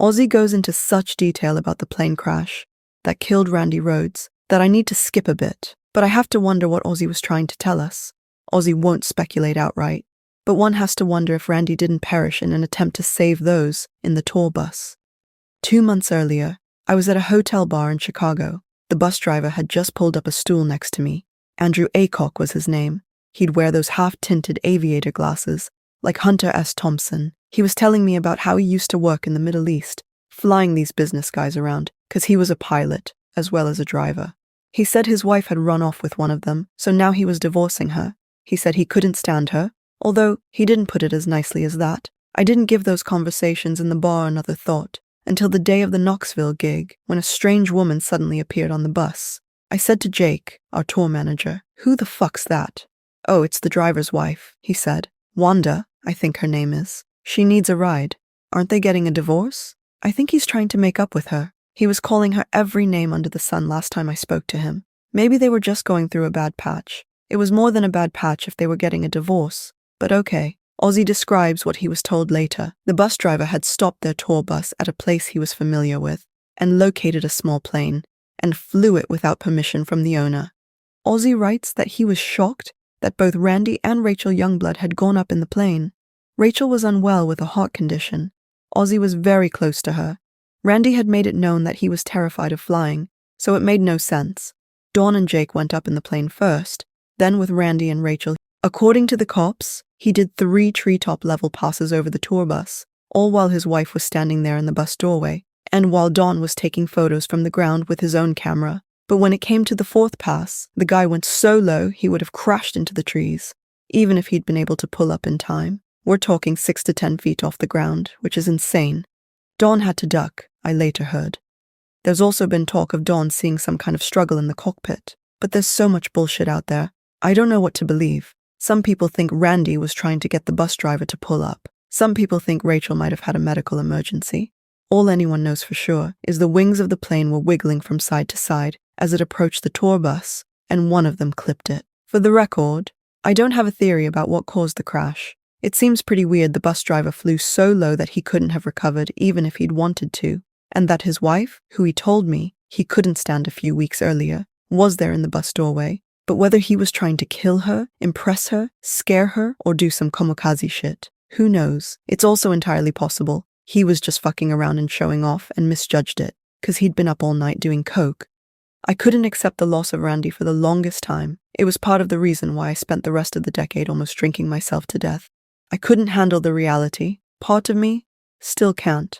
Ozzy goes into such detail about the plane crash that killed Randy Rhoads that I need to skip a bit, but I have to wonder what Ozzy was trying to tell us. Ozzy won't speculate outright, but one has to wonder if Randy didn't perish in an attempt to save those in the tour bus. 2 months earlier, I was at a hotel bar in Chicago. The bus driver had just pulled up a stool next to me. Andrew Aycock was his name. He'd wear those half-tinted aviator glasses, like Hunter S. Thompson. He was telling me about how he used to work in the Middle East, flying these business guys around, because he was a pilot, as well as a driver. He said his wife had run off with one of them, so now he was divorcing her. He said he couldn't stand her, although he didn't put it as nicely as that. I didn't give those conversations in the bar another thought, until the day of the Knoxville gig, when a strange woman suddenly appeared on the bus. I said to Jake, our tour manager, "Who the fuck's that?" "Oh, it's the driver's wife," he said. "Wanda, I think her name is. She needs a ride. Aren't they getting a divorce?" I think he's trying to make up with her. He was calling her every name under the sun last time I spoke to him. Maybe they were just going through a bad patch. It was more than a bad patch if they were getting a divorce. But okay. Ozzy describes what he was told later. The bus driver had stopped their tour bus at a place he was familiar with and located a small plane and flew it without permission from the owner. Ozzy writes that he was shocked that both Randy and Rachel Youngblood had gone up in the plane. Rachel was unwell with a heart condition. Ozzy was very close to her. Randy had made it known that he was terrified of flying, so it made no sense. Dawn and Jake went up in the plane first, then with Randy and Rachel. According to the cops, he did 3 treetop level passes over the tour bus, all while his wife was standing there in the bus doorway, and while Dawn was taking photos from the ground with his own camera. But when it came to the 4th pass, the guy went so low he would have crashed into the trees, even if he'd been able to pull up in time. We're talking 6 to 10 feet off the ground, which is insane. Dawn had to duck, I later heard. There's also been talk of Dawn seeing some kind of struggle in the cockpit, but there's so much bullshit out there. I don't know what to believe. Some people think Randy was trying to get the bus driver to pull up. Some people think Rachel might have had a medical emergency. All anyone knows for sure is the wings of the plane were wiggling from side to side as it approached the tour bus, and one of them clipped it. For the record, I don't have a theory about what caused the crash. It seems pretty weird the bus driver flew so low that he couldn't have recovered even if he'd wanted to, and that his wife, who he told me he couldn't stand a few weeks earlier, was there in the bus doorway. But whether he was trying to kill her, impress her, scare her, or do some kamikaze shit, who knows? It's also entirely possible he was just fucking around and showing off and misjudged it, because he'd been up all night doing coke. I couldn't accept the loss of Randy for the longest time. It was part of the reason why I spent the rest of the decade almost drinking myself to death. I couldn't handle the reality. Part of me still can't.